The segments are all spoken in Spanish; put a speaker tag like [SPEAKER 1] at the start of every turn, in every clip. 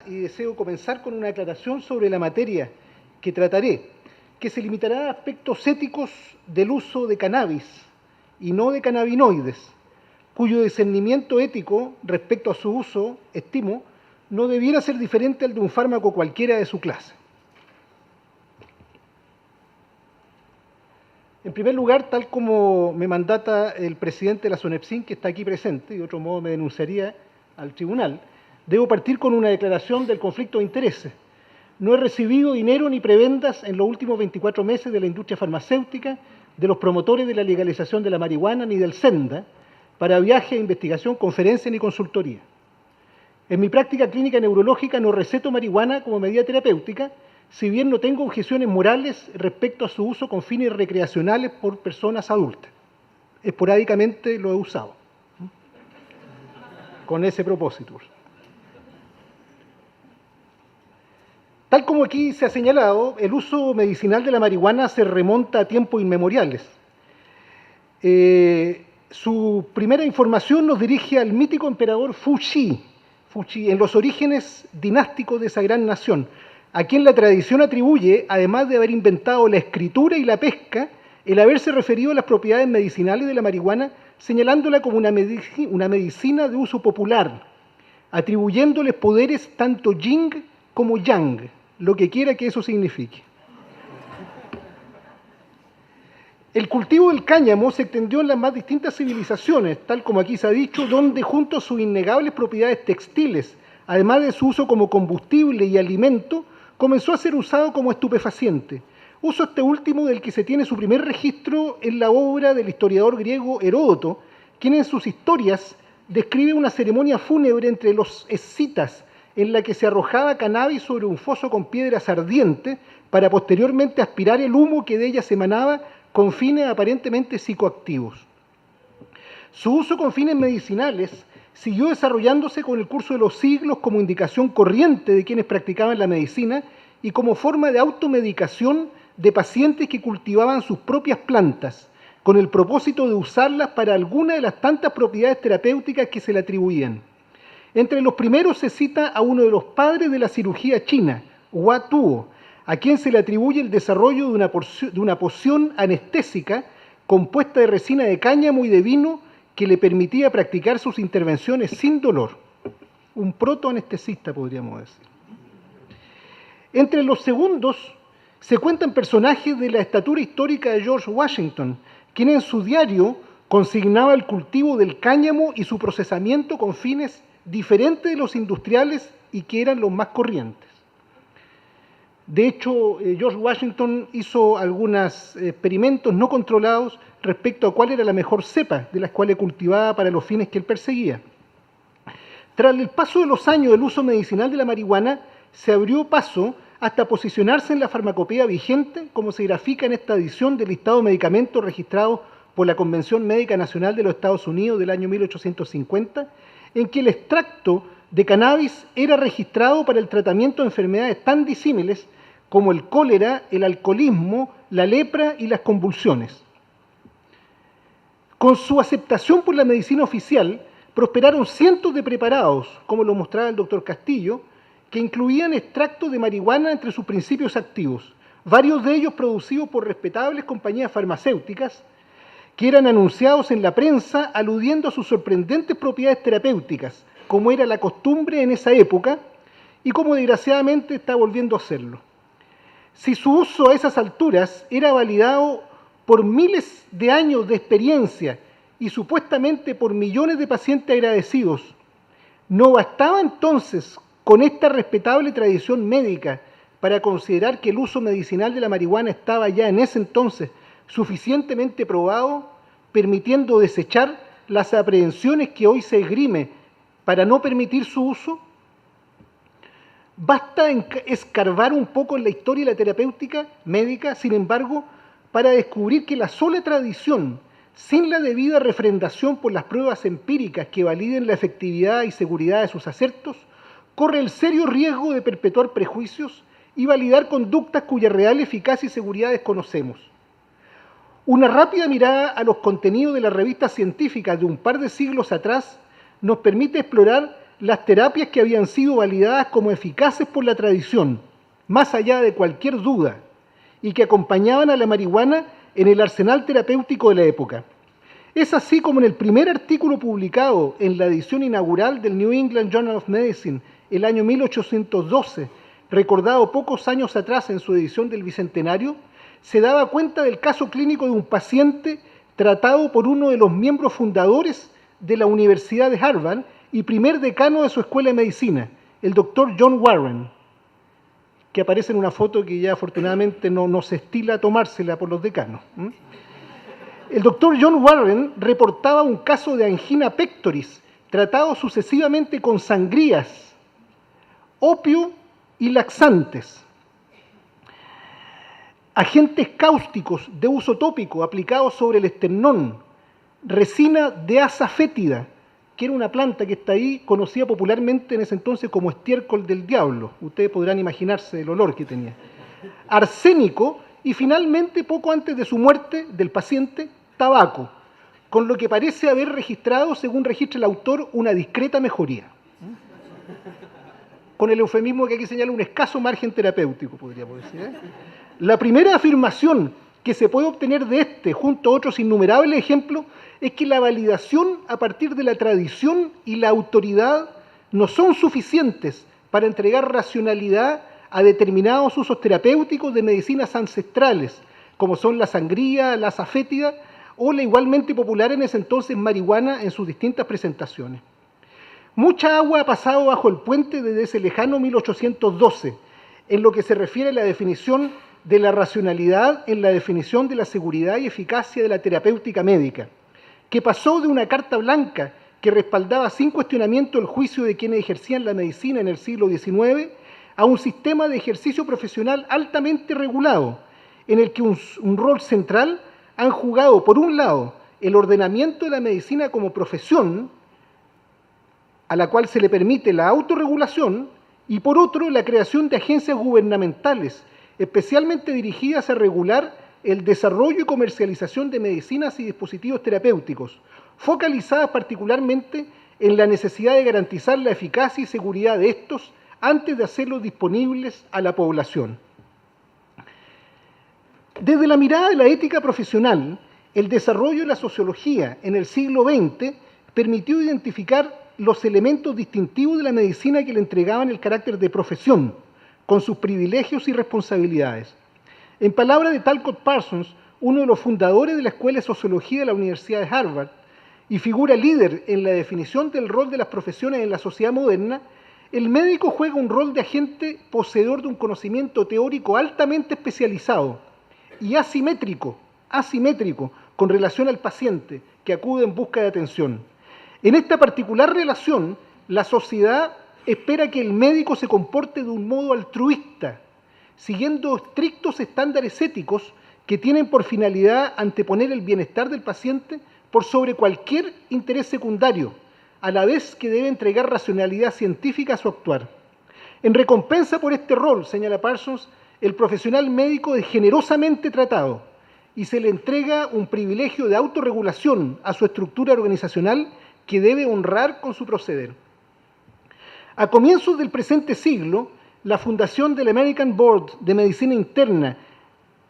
[SPEAKER 1] Y deseo comenzar con una aclaración sobre la materia que trataré, que se limitará a aspectos éticos del uso de cannabis y no de cannabinoides, cuyo discernimiento ético respecto a su uso, estimo, no debiera ser diferente al de un fármaco cualquiera de su clase. En primer lugar, tal como me mandata el presidente de la SONEPSIN, que está aquí presente, y de otro modo me denunciaría al tribunal, debo partir con una declaración del conflicto de intereses. No he recibido dinero ni prebendas en los últimos 24 meses de la industria farmacéutica, de los promotores de la legalización de la marihuana, ni del SENDA, para viaje, investigación, conferencia ni consultoría. En mi práctica clínica neurológica no receto marihuana como medida terapéutica, si bien no tengo objeciones morales respecto a su uso con fines recreacionales por personas adultas. Esporádicamente lo he usado, con ese propósito. Tal como aquí se ha señalado, el uso medicinal de la marihuana se remonta a tiempos inmemoriales. Su primera información nos dirige al mítico emperador Fuxi, en los orígenes dinásticos de esa gran nación, a quien la tradición atribuye, además de haber inventado la escritura y la pesca, el haberse referido a las propiedades medicinales de la marihuana, señalándola como una medicina de uso popular, atribuyéndoles poderes tanto yin como yang, lo que quiera que eso signifique. El cultivo del cáñamo se extendió en las más distintas civilizaciones, tal como aquí se ha dicho, donde junto a sus innegables propiedades textiles, además de su uso como combustible y alimento, comenzó a ser usado como estupefaciente. Uso este último del que se tiene su primer registro en la obra del historiador griego Heródoto, quien en sus historias describe una ceremonia fúnebre entre los escitas, en la que se arrojaba cannabis sobre un foso con piedras ardientes para posteriormente aspirar el humo que de ellas emanaba con fines aparentemente psicoactivos. Su uso con fines medicinales siguió desarrollándose con el curso de los siglos como indicación corriente de quienes practicaban la medicina y como forma de automedicación de pacientes que cultivaban sus propias plantas, con el propósito de usarlas para alguna de las tantas propiedades terapéuticas que se le atribuían. Entre los primeros se cita a uno de los padres de la cirugía china, Hua Tuo, a quien se le atribuye el desarrollo de una poción anestésica compuesta de resina de cáñamo y de vino que le permitía practicar sus intervenciones sin dolor. Un protoanestesista, podríamos decir. Entre los segundos se cuentan personajes de la estatura histórica de George Washington, quien en su diario consignaba el cultivo del cáñamo y su procesamiento con fines diferentes de los industriales y que eran los más corrientes. De hecho, George Washington hizo algunos experimentos no controlados respecto a cuál era la mejor cepa de las cuales cultivaba para los fines que él perseguía. Tras el paso de los años del uso medicinal de la marihuana, se abrió paso hasta posicionarse en la farmacopea vigente, como se grafica en esta edición del listado de medicamentos registrados por la Convención Médica Nacional de los Estados Unidos del año 1850, en que el extracto de cannabis era registrado para el tratamiento de enfermedades tan disímiles como el cólera, el alcoholismo, la lepra y las convulsiones. Con su aceptación por la medicina oficial, prosperaron cientos de preparados, como lo mostraba el doctor Castillo, que incluían extractos de marihuana entre sus principios activos, varios de ellos producidos por respetables compañías farmacéuticas, que eran anunciados en la prensa aludiendo a sus sorprendentes propiedades terapéuticas, como era la costumbre en esa época y como desgraciadamente está volviendo a hacerlo. Si su uso a esas alturas era validado por miles de años de experiencia y supuestamente por millones de pacientes agradecidos, ¿no bastaba entonces con esta respetable tradición médica para considerar que el uso medicinal de la marihuana estaba ya en ese entonces suficientemente probado, permitiendo desechar las aprehensiones que hoy se esgrime para no permitir su uso? Basta escarbar un poco en la historia y la terapéutica médica, sin embargo, para descubrir que la sola tradición, sin la debida refrendación por las pruebas empíricas que validen la efectividad y seguridad de sus acertos, corre el serio riesgo de perpetuar prejuicios y validar conductas cuya real eficacia y seguridad desconocemos. Una rápida mirada a los contenidos de las revistas científicas de un par de siglos atrás nos permite explorar las terapias que habían sido validadas como eficaces por la tradición, más allá de cualquier duda, y que acompañaban a la marihuana en el arsenal terapéutico de la época. Es así como en el primer artículo publicado en la edición inaugural del New England Journal of Medicine, el año 1812, recordado pocos años atrás en su edición del Bicentenario, se daba cuenta del caso clínico de un paciente tratado por uno de los miembros fundadores de la Universidad de Harvard y primer decano de su escuela de medicina, el doctor John Warren, que aparece en una foto que ya afortunadamente no se estila tomársela por los decanos. El doctor John Warren reportaba un caso de angina pectoris, tratado sucesivamente con sangrías, opio y laxantes. Agentes cáusticos de uso tópico aplicados sobre el esternón, resina de asa fétida, que era una planta que está ahí, conocida popularmente en ese entonces como estiércol del diablo. Ustedes podrán imaginarse el olor que tenía. Arsénico y finalmente, poco antes de su muerte del paciente, tabaco, con lo que parece haber registrado, según registra el autor, una discreta mejoría. Con el eufemismo que aquí señala un escaso margen terapéutico, podríamos decir. La primera afirmación que se puede obtener de este, junto a otros innumerables ejemplos, es que la validación a partir de la tradición y la autoridad no son suficientes para entregar racionalidad a determinados usos terapéuticos de medicinas ancestrales, como son la sangría, la asa fétida o la igualmente popular en ese entonces marihuana en sus distintas presentaciones. Mucha agua ha pasado bajo el puente desde ese lejano 1812, en lo que se refiere a la definición de la racionalidad en la definición de la seguridad y eficacia de la terapéutica médica, que pasó de una carta blanca que respaldaba sin cuestionamiento el juicio de quienes ejercían la medicina en el siglo XIX a un sistema de ejercicio profesional altamente regulado, en el que un rol central han jugado, por un lado, el ordenamiento de la medicina como profesión, a la cual se le permite la autorregulación, y por otro, la creación de agencias gubernamentales, especialmente dirigidas a regular el desarrollo y comercialización de medicinas y dispositivos terapéuticos, focalizadas particularmente en la necesidad de garantizar la eficacia y seguridad de estos antes de hacerlos disponibles a la población. Desde la mirada de la ética profesional, el desarrollo de la sociología en el siglo XX permitió identificar los elementos distintivos de la medicina que le entregaban el carácter de profesión, con sus privilegios y responsabilidades. En palabras de Talcott Parsons, uno de los fundadores de la Escuela de Sociología de la Universidad de Harvard y figura líder en la definición del rol de las profesiones en la sociedad moderna, el médico juega un rol de agente poseedor de un conocimiento teórico altamente especializado y asimétrico con relación al paciente que acude en busca de atención. En esta particular relación, la sociedad espera que el médico se comporte de un modo altruista, siguiendo estrictos estándares éticos que tienen por finalidad anteponer el bienestar del paciente por sobre cualquier interés secundario, a la vez que debe entregar racionalidad científica a su actuar. En recompensa por este rol, señala Parsons, el profesional médico es generosamente tratado y se le entrega un privilegio de autorregulación a su estructura organizacional que debe honrar con su proceder. A comienzos del presente siglo, la fundación del American Board de Medicina Interna,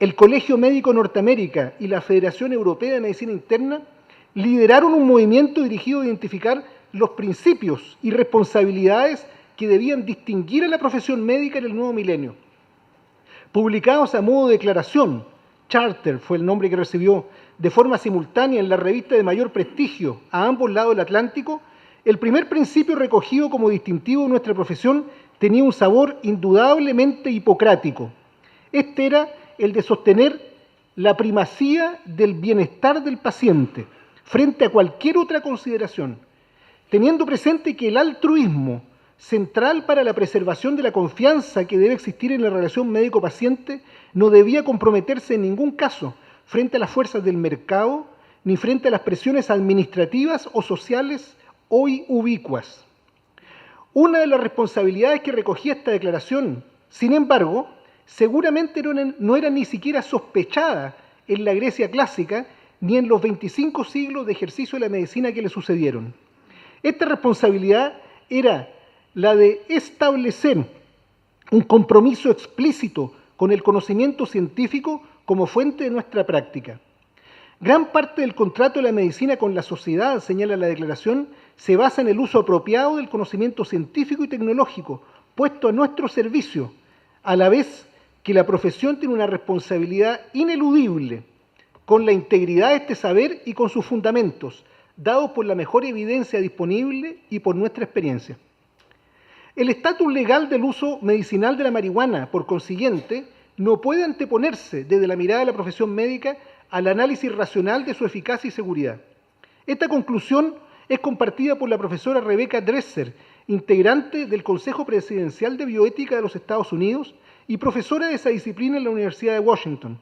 [SPEAKER 1] el Colegio Médico Norteamérica y la Federación Europea de Medicina Interna lideraron un movimiento dirigido a identificar los principios y responsabilidades que debían distinguir a la profesión médica en el nuevo milenio. Publicados a modo de declaración, Charter fue el nombre que recibió, de forma simultánea en la revista de mayor prestigio a ambos lados del Atlántico, el primer principio recogido como distintivo de nuestra profesión tenía un sabor indudablemente hipocrático. Este era el de sostener la primacía del bienestar del paciente frente a cualquier otra consideración, teniendo presente que el altruismo, central para la preservación de la confianza que debe existir en la relación médico-paciente, no debía comprometerse en ningún caso frente a las fuerzas del mercado ni frente a las presiones administrativas o sociales hoy ubicuas. Una de las responsabilidades que recogía esta declaración, sin embargo, seguramente no era ni siquiera sospechada en la Grecia clásica ni en los 25 siglos de ejercicio de la medicina que le sucedieron. Esta responsabilidad era la de establecer un compromiso explícito con el conocimiento científico como fuente de nuestra práctica. Gran parte del contrato de la medicina con la sociedad, señala la declaración, se basa en el uso apropiado del conocimiento científico y tecnológico puesto a nuestro servicio, a la vez que la profesión tiene una responsabilidad ineludible con la integridad de este saber y con sus fundamentos, dados por la mejor evidencia disponible y por nuestra experiencia. El estatus legal del uso medicinal de la marihuana, por consiguiente, no puede anteponerse desde la mirada de la profesión médica al análisis racional de su eficacia y seguridad. Esta conclusión es compartida por la profesora Rebecca Dresser, integrante del Consejo Presidencial de Bioética de los Estados Unidos y profesora de esa disciplina en la Universidad de Washington,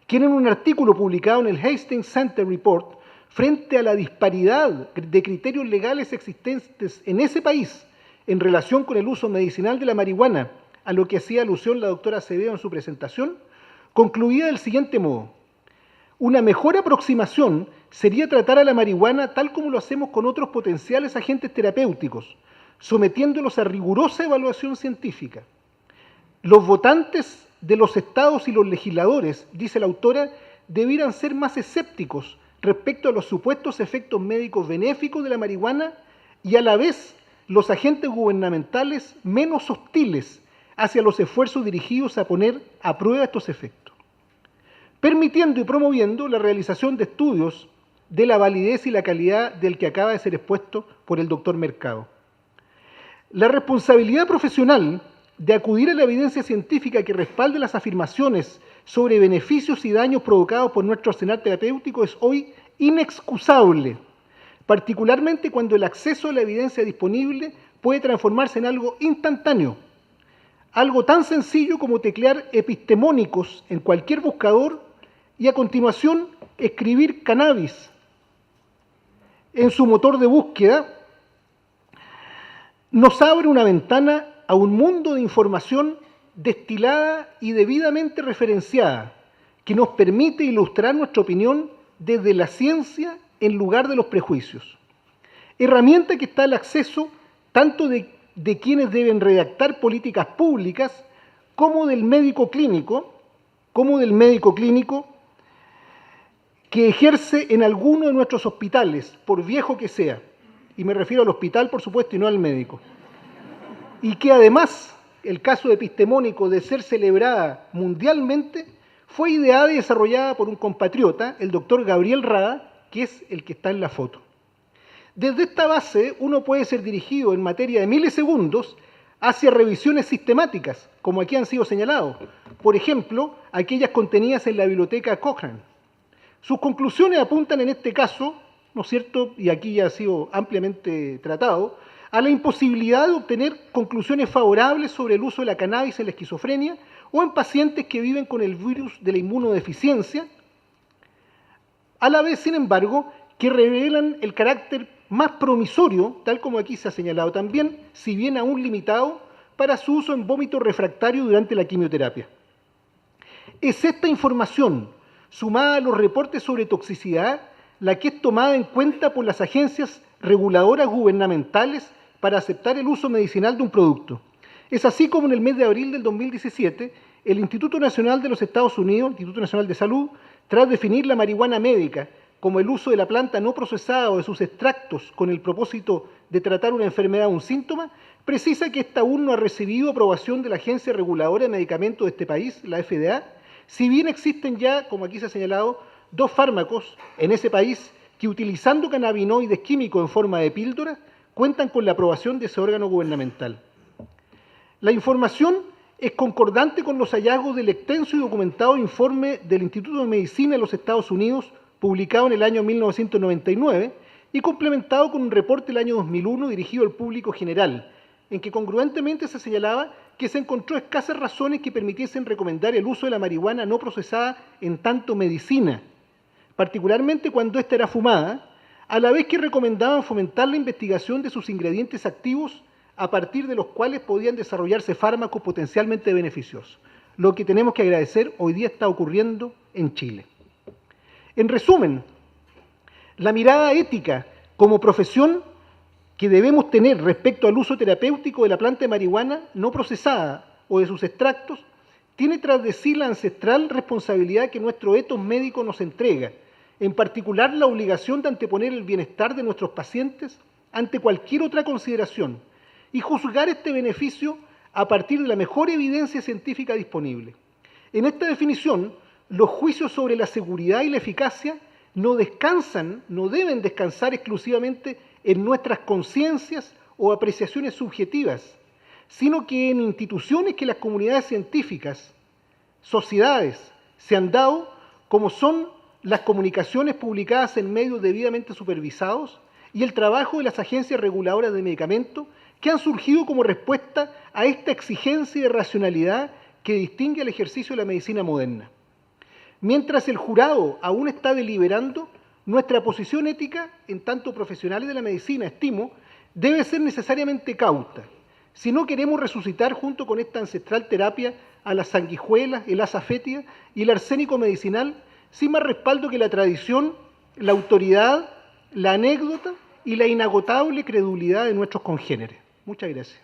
[SPEAKER 1] quien en un artículo publicado en el Hastings Center Report, frente a la disparidad de criterios legales existentes en ese país en relación con el uso medicinal de la marihuana, a lo que hacía alusión la doctora Acevedo en su presentación, concluía del siguiente modo: una mejor aproximación sería tratar a la marihuana tal como lo hacemos con otros potenciales agentes terapéuticos, sometiéndolos a rigurosa evaluación científica. Los votantes de los estados y los legisladores, dice la autora, debieran ser más escépticos respecto a los supuestos efectos médicos benéficos de la marihuana y a la vez los agentes gubernamentales menos hostiles hacia los esfuerzos dirigidos a poner a prueba estos efectos, permitiendo y promoviendo la realización de estudios de la validez y la calidad del que acaba de ser expuesto por el doctor Mercado. La responsabilidad profesional de acudir a la evidencia científica que respalde las afirmaciones sobre beneficios y daños provocados por nuestro arsenal terapéutico es hoy inexcusable, particularmente cuando el acceso a la evidencia disponible puede transformarse en algo instantáneo, algo tan sencillo como teclear epistemónicos en cualquier buscador y a continuación escribir cannabis en su motor de búsqueda, nos abre una ventana a un mundo de información destilada y debidamente referenciada, que nos permite ilustrar nuestra opinión desde la ciencia en lugar de los prejuicios. Herramienta que está al acceso tanto de quienes deben redactar políticas públicas como del médico clínico que ejerce en alguno de nuestros hospitales, por viejo que sea, y me refiero al hospital, por supuesto, y no al médico, y que además, el caso epistemónico de ser celebrada mundialmente, fue ideada y desarrollada por un compatriota, el doctor Gabriel Rada, que es el que está en la foto. Desde esta base, uno puede ser dirigido en materia de milisegundos hacia revisiones sistemáticas, como aquí han sido señalados, por ejemplo, aquellas contenidas en la biblioteca Cochrane. Sus conclusiones apuntan en este caso, ¿no es cierto?, y aquí ya ha sido ampliamente tratado, a la imposibilidad de obtener conclusiones favorables sobre el uso de la cannabis en la esquizofrenia o en pacientes que viven con el virus de la inmunodeficiencia, a la vez, sin embargo, que revelan el carácter más promisorio, tal como aquí se ha señalado también, si bien aún limitado, para su uso en vómito refractario durante la quimioterapia. Es esta información, sumada a los reportes sobre toxicidad, la que es tomada en cuenta por las agencias reguladoras gubernamentales para aceptar el uso medicinal de un producto. Es así como en el mes de abril del 2017, el Instituto Nacional de los Estados Unidos, Instituto Nacional de Salud, tras definir la marihuana médica como el uso de la planta no procesada o de sus extractos con el propósito de tratar una enfermedad o un síntoma, precisa que esta aún no ha recibido aprobación de la Agencia Reguladora de Medicamentos de este país, la FDA, si bien existen ya, como aquí se ha señalado, 2 fármacos en ese país que, utilizando cannabinoides químicos en forma de píldora, cuentan con la aprobación de ese órgano gubernamental. La información es concordante con los hallazgos del extenso y documentado informe del Instituto de Medicina de los Estados Unidos, publicado en el año 1999 y complementado con un reporte del año 2001 dirigido al público general, en que congruentemente se señalaba que se encontró escasas razones que permitiesen recomendar el uso de la marihuana no procesada en tanto medicina, particularmente cuando ésta era fumada, a la vez que recomendaban fomentar la investigación de sus ingredientes activos a partir de los cuales podían desarrollarse fármacos potencialmente beneficiosos. Lo que tenemos que agradecer hoy día está ocurriendo en Chile. En resumen, la mirada ética como profesión que debemos tener respecto al uso terapéutico de la planta de marihuana no procesada o de sus extractos tiene tras de sí la ancestral responsabilidad que nuestro ethos médico nos entrega, en particular la obligación de anteponer el bienestar de nuestros pacientes ante cualquier otra consideración y juzgar este beneficio a partir de la mejor evidencia científica disponible. En esta definición, los juicios sobre la seguridad y la eficacia no deben descansar exclusivamente en nuestras conciencias o apreciaciones subjetivas, sino que en instituciones que las comunidades científicas, sociedades, se han dado, como son las comunicaciones publicadas en medios debidamente supervisados y el trabajo de las agencias reguladoras de medicamentos, que han surgido como respuesta a esta exigencia de racionalidad que distingue el ejercicio de la medicina moderna. Mientras el jurado aún está deliberando, nuestra posición ética, en tanto profesionales de la medicina, estimo, debe ser necesariamente cauta. Si no queremos resucitar junto con esta ancestral terapia a las sanguijuelas, el asa fétida y el arsénico medicinal, sin más respaldo que la tradición, la autoridad, la anécdota y la inagotable credulidad de nuestros congéneres. Muchas gracias.